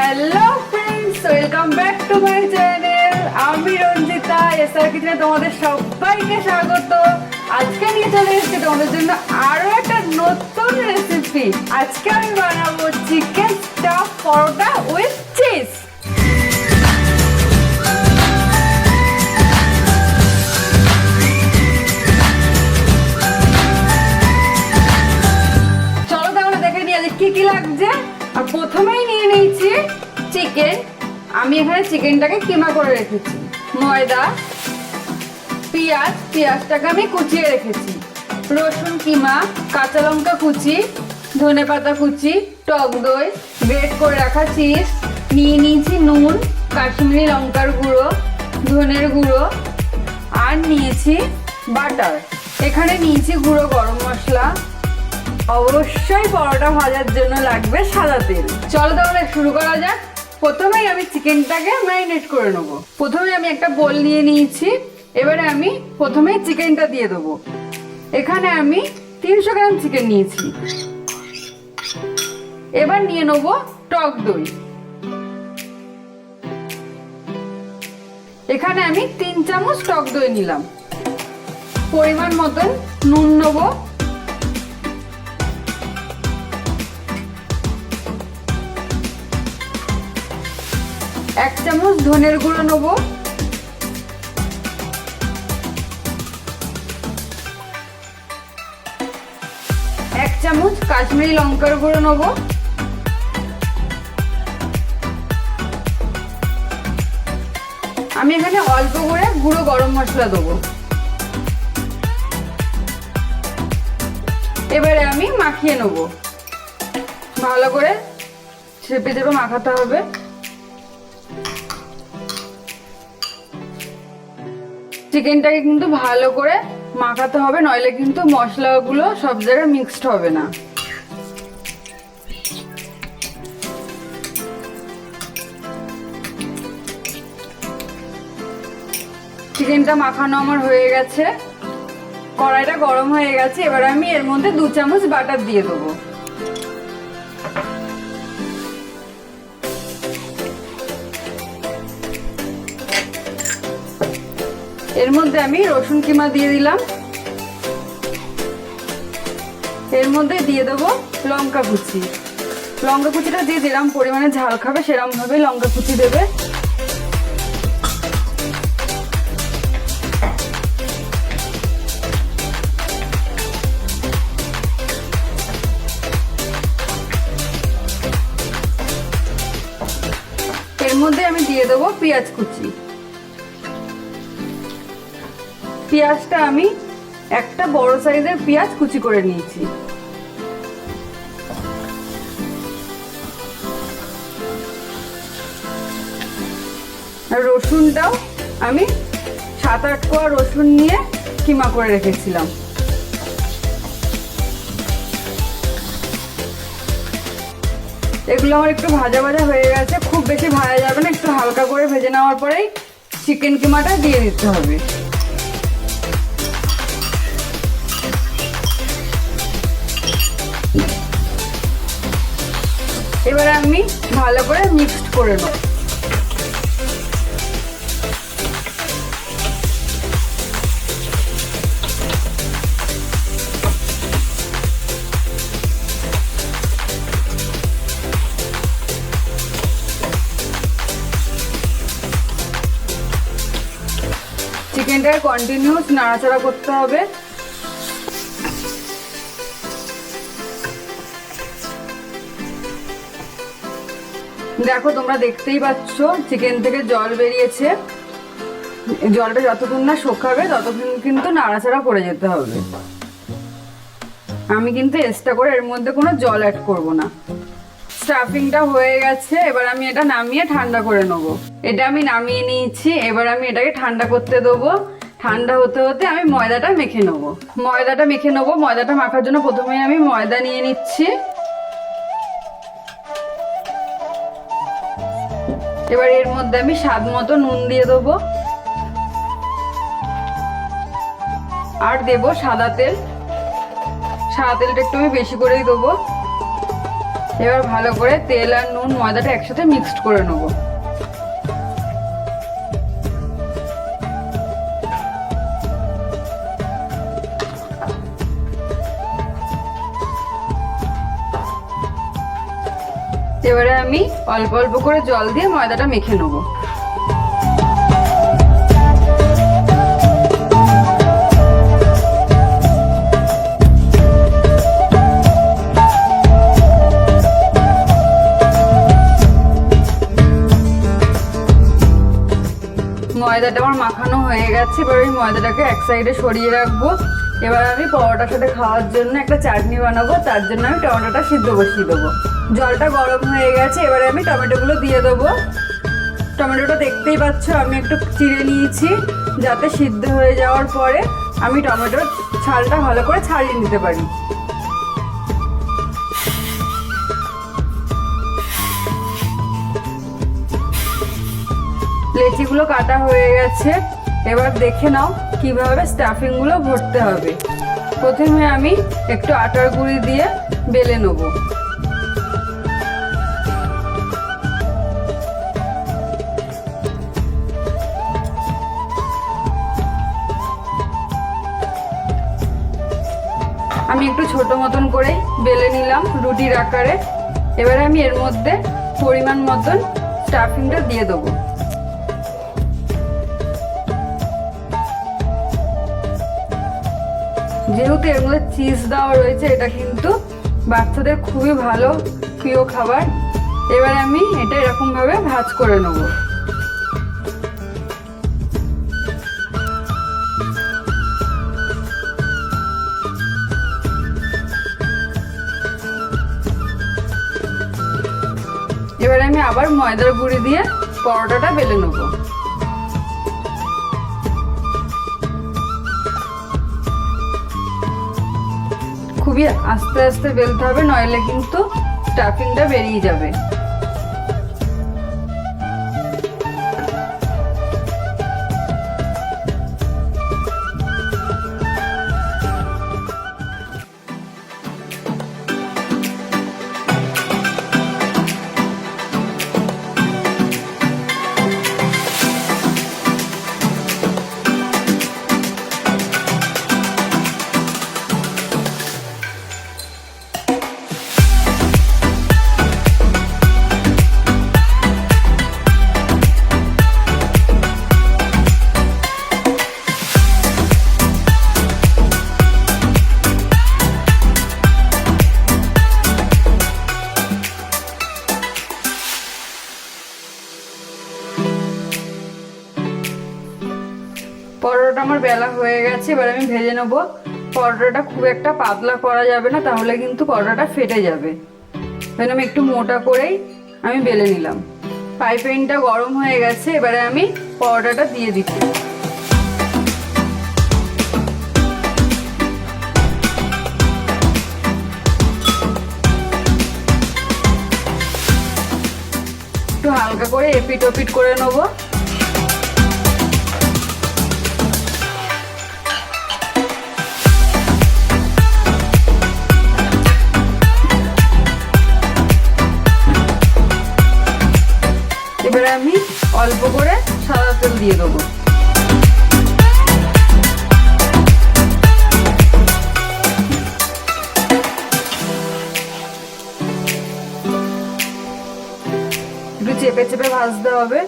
Hello friends, welcome back to my channel. আমি Ranjita SR কিচেনে তোমাদের সবাইকে স্বাগত। আজকে নিয়ে চলে এসেছি তোমাদের জন্য আরো একটা নতুন রেসিপি। আজকে আমি বানাবো chicken stuff paratha with cheese. চলো তাহলে দেখে নিই আজকে কি কি লাগছে। আর প্রথমেই নিয়ে নিয়েছি চিকেন। আমি এখানে চিকেনটাকে কিমা করে রেখেছি। ময়দা, পেঁয়াজটাকে আমি কুচিয়ে রেখেছি, রসুন কিমা, কাঁচা লঙ্কা কুচি, ধনেপাতা কুচি, টক দই, গ্রেট করে রাখা চিজ, নিয়ে নিয়েছি নুন, কাশ্মীরি লঙ্কার গুঁড়ো, ধনের গুঁড়ো, আর নিয়েছি বাটার। এখানে নিয়েছি গুঁড়ো গরম মশলা। অবশ্যই পরোটা ভাজার জন্য লাগবে সাদা তেল। চলো তাহলে শুরু করা যাক। প্রথমেই আমি চিকেনটাকে ম্যারিনেট করে নেবো। প্রথমে আমি একটা বোল নিয়ে নিয়েছি। এবারে আমি প্রথমে চিকেনটা দিয়ে দেবো। এখানে আমি 300 গ্রাম চিকেন নিয়েছি। এবার নিয়ে নেবো টক দই। এখানে আমি 3 চামচ টক দই নিলাম। পরিমাণ মতন নুন নেবো। 1 চামচ ধনের গুঁড়ো নেবো। 1 চামচ কাশ্মীরি লঙ্কার গুঁড়ো নেবো। আমি এখানে অল্প করে গুঁড়ো গরম মশলা দেবো। এবারে আমি মাখিয়ে নেবো। ভালো করে চেপে চেপে মাখাতে হবে। চিকেনটাকে কিন্তু ভালো করে মাখাতে হবে, নইলে কিন্তু মশলাগুলো সব জায়গায় মিক্সড হবে না। চিকেনটা মাখানো আমার হয়ে গেছে। কড়াইটা গরম হয়ে গেছে। এবার আমি এর মধ্যে 2 চামচ বাটার দিয়ে দেবো। এর মধ্যে আমি রসুন কিমা দিয়ে দিলাম। এর মধ্যে দিয়ে দেবো লঙ্কা কুচি। লঙ্কা কুচিটা দিয়ে যেরকম পরিমাণে ঝাল খাবে সেরকম ভাবে লঙ্কা কুচি দেবে। এর মধ্যে আমি দিয়ে দেবো পেঁয়াজ কুচি। পেঁয়াজটা আমি একটা বড় সাইজের পেঁয়াজ কুচি করে নিয়েছি। আর রসুনটাও আমি 7-8 কোয়া রসুন নিয়ে কিমা করে রেখেছিলাম। এগুলো আমার একটু ভাজা ভাজা হয়ে গেছে। খুব বেশি ভাজা যাবে না, একটু হালকা করে ভেজে নেওয়ার পরেই চিকেন কিমাটা দিয়ে দিতে হবে। এবারে আমি ভালো করে মিক্সড করে নেব। চিকেনটাকে কন্টিনিউস নাড়াচাড়া করতে হবে। দেখো, তোমরা দেখতেই পাচ্ছ চিকেন থেকে জল বেরিয়েছে। জলটা যতক্ষণ না শুকাবে ততক্ষণ কিন্তু নাড়াচাড়া করে যেতে হবে। আমি কিন্তু এক্সট্রা করে এর মধ্যে কোনো জল অ্যাড করব না। স্টাফিংটা হয়ে গেছে। এবার আমি এটা নামিয়ে ঠান্ডা করে নেব। এটা আমি নামিয়ে নিয়েছি। এবার আমি এটাকে ঠান্ডা করতে দেবো। ঠান্ডা হতে হতে আমি ময়দাটা মেখে নেবো। ময়দাটা মাখার জন্য প্রথমে আমি ময়দা নিয়ে নিচ্ছি। এবার এর মধ্যে আমি স্বাদ মতো নুন দিয়ে দেবো। আর দেবো সাদা তেল। সাদা তেলটা একটু আমি বেশি করেই দেবো। এবার ভালো করে তেল আর নুন ময়দাটা একসাথে মিক্সড করে নেব। এবারে আমি অল্প অল্প করে জল দিয়ে ময়দাটা মেখে নেব। ময়দাটা আমার মাখানো হয়ে গেছে, এবার ওই ময়দাটাকে এক সাইডে সরিয়ে রাখবো। এবার আমি পরোটার সাথে খাওয়ার জন্য একটা চাটনি বানাবো, তার জন্য আমি টমেটোটা সিদ্ধ বসিয়ে দেবো। জলটা গরম হয়ে গেছে, এবারে আমি টমেটোগুলো দিয়ে দেবো। টমেটোটা দেখতেই পাচ্ছ আমি একটু চিড়ে নিয়েছি, যাতে সিদ্ধ হয়ে যাওয়ার পরে আমি টমেটোর ছালটা ভালো করে ছাড়িয়ে নিতে পারি। লেচিগুলো কাটা হয়ে গেছে, এবার দেখে নাও কিভাবে স্টাফিংগুলো ভরতে হবে। প্রথমে আমি একটু আটার গুঁড়ি দিয়ে বেলে নেব। আমি একটু ছোট মতন করে বেলে নিলাম রুটির আকারে। এবারে আমি এর মধ্যে পরিমাণ মতন স্টাফিংটা দিয়ে দেবো। যেহেতু এর মধ্যে চিজ দেওয়া রয়েছে, এটা কিন্তু বাচ্চাদের খুবই ভালো প্রিয় খাবার। এবারে আমি এটা এরকম ভাবে ভাঁজ করে নেব। এবারে আমি আবার ময়দার গুঁড়ি দিয়ে পরোটাটা বেলে নেব। খুবই আস্তে আস্তে বেলতে হবে, নইলে কিন্তু স্টাফিংটা বেরিয়ে যাবে। পরোটাটা আমার বেলা হয়ে গেছে, এবার আমি ভেজে নেব। পরোটাটা খুব একটা পাতলা করা যাবে না, তাহলে কিন্তু পরোটাটা ফেটে যাবে। তাহলে আমি একটু মোটা করেই আমি বেলে নিলাম। ফ্রাই প্যানটা গরম হয়ে গেছে, এবারে আমি পরোটাটা দিয়ে দিচ্ছি। একটু হালকা করে এপিট ওপিট করে নেবো। এবারে আমি অল্প করে সাদা তেল দিয়ে দেবো। একটু চেপে চেপে ভাজতে হবে।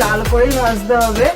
লাল করেই ভাজতে হবে।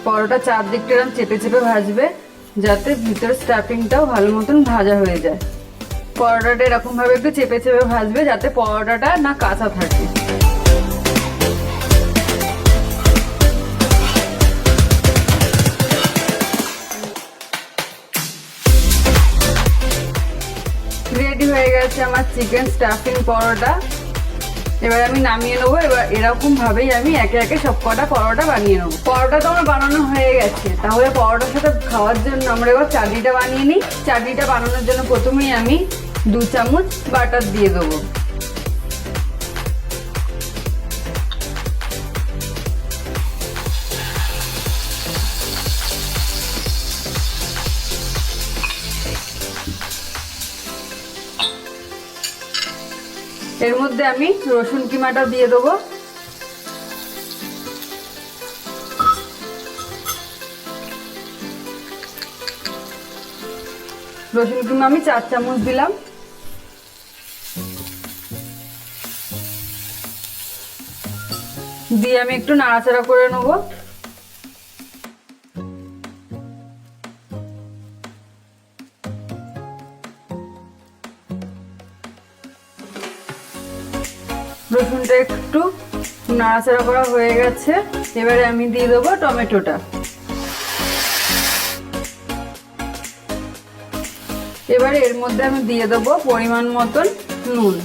পরোটা চারদিকটা এরকম চেপে চেপে ভাজবে, যাতে ভিতরের স্টাফিংটাও ভালো মতন ভাজা হয়ে যায়। পরোটাটা এরকম ভাবে একটু চেপে চেপে ভাজবে, যাতে পরোটাটা না কাঁচা থাকে। রেডি হয়ে গেছে আমার চিকেন স্টাফিং পরোটা। এবার আমি নামিয়ে নেবো। এবার এরকম ভাবেই আমি একে একে সব কটা পরোটা বানিয়ে নেবো। পরোটা তো আমার বানানো হয়ে গেছে, তাহলে পরোটার সাথে খাওয়ার জন্য আমরা এবার চাটনিটা বানিয়ে নিই। চাটনিটা বানানোর জন্য প্রথমেই আমি 2 চামচ বাটার দিয়ে দেবো। এর মধ্যে আমি রসুন কিমাটা দিয়ে দেবো। রসুন কিমা আমি 4 চামচ দিলাম। দিয়ে আমি একটু নাড়াচাড়া করে নেবো। রসুনটা একটু নাড়াচাড়া করা হয়ে গেছে, এবারে আমি দিয়ে দেবো টমেটোটা। এবারে এর মধ্যে আমি দিয়ে দেবো পরিমাণ মতন নুন।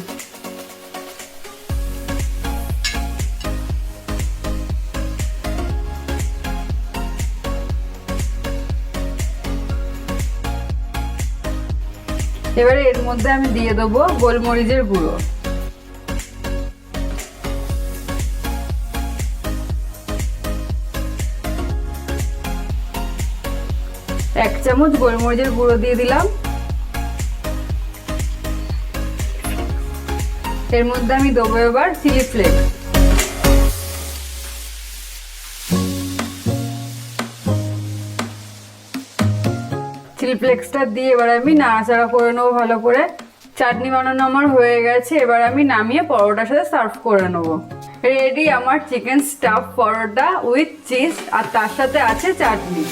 এবারে এর মধ্যে আমি দিয়ে দেবো গোলমরিচের গুঁড়ো। এক চামচ গোলমরিচের গুঁড়ো দিয়ে দিলাম। এর মধ্যে আমি দেবো এবার চিলি ফ্লেক্স। চিলি ফ্লেক্সটা দিয়ে এবার আমি নাড়াচাড়া করে নেবো ভালো করে। চাটনি বানানো আমার হয়ে গেছে, এবার আমি নামিয়ে পরোটার সাথে সার্ভ করে নেবো। রেডি আমার chicken stuff paratha with cheese, আর তার সাথে আছে চাটনি।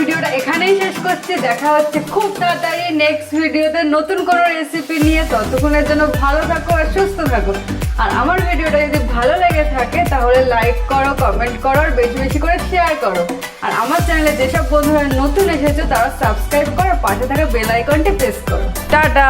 ভিডিওটা এখানেই শেষ করছি। দেখা হচ্ছে খুব তাড়াতাড়ি নেক্সট ভিডিওতে নতুন কোনো রেসিপি নিয়ে। ততক্ষণের জন্য ভালো থাকো আর সুস্থ থাকো। আর আমার ভিডিওটা যদি ভালো লেগে থাকে তাহলে লাইক করো, কমেন্ট করো, আর বেশি বেশি করে শেয়ার করো। আর আমার চ্যানেলে যেসব বন্ধুরা নতুন এসেছো তারা সাবস্ক্রাইব করো, পাশে থাকা বেল আইকনটি প্রেস করো। টাটা।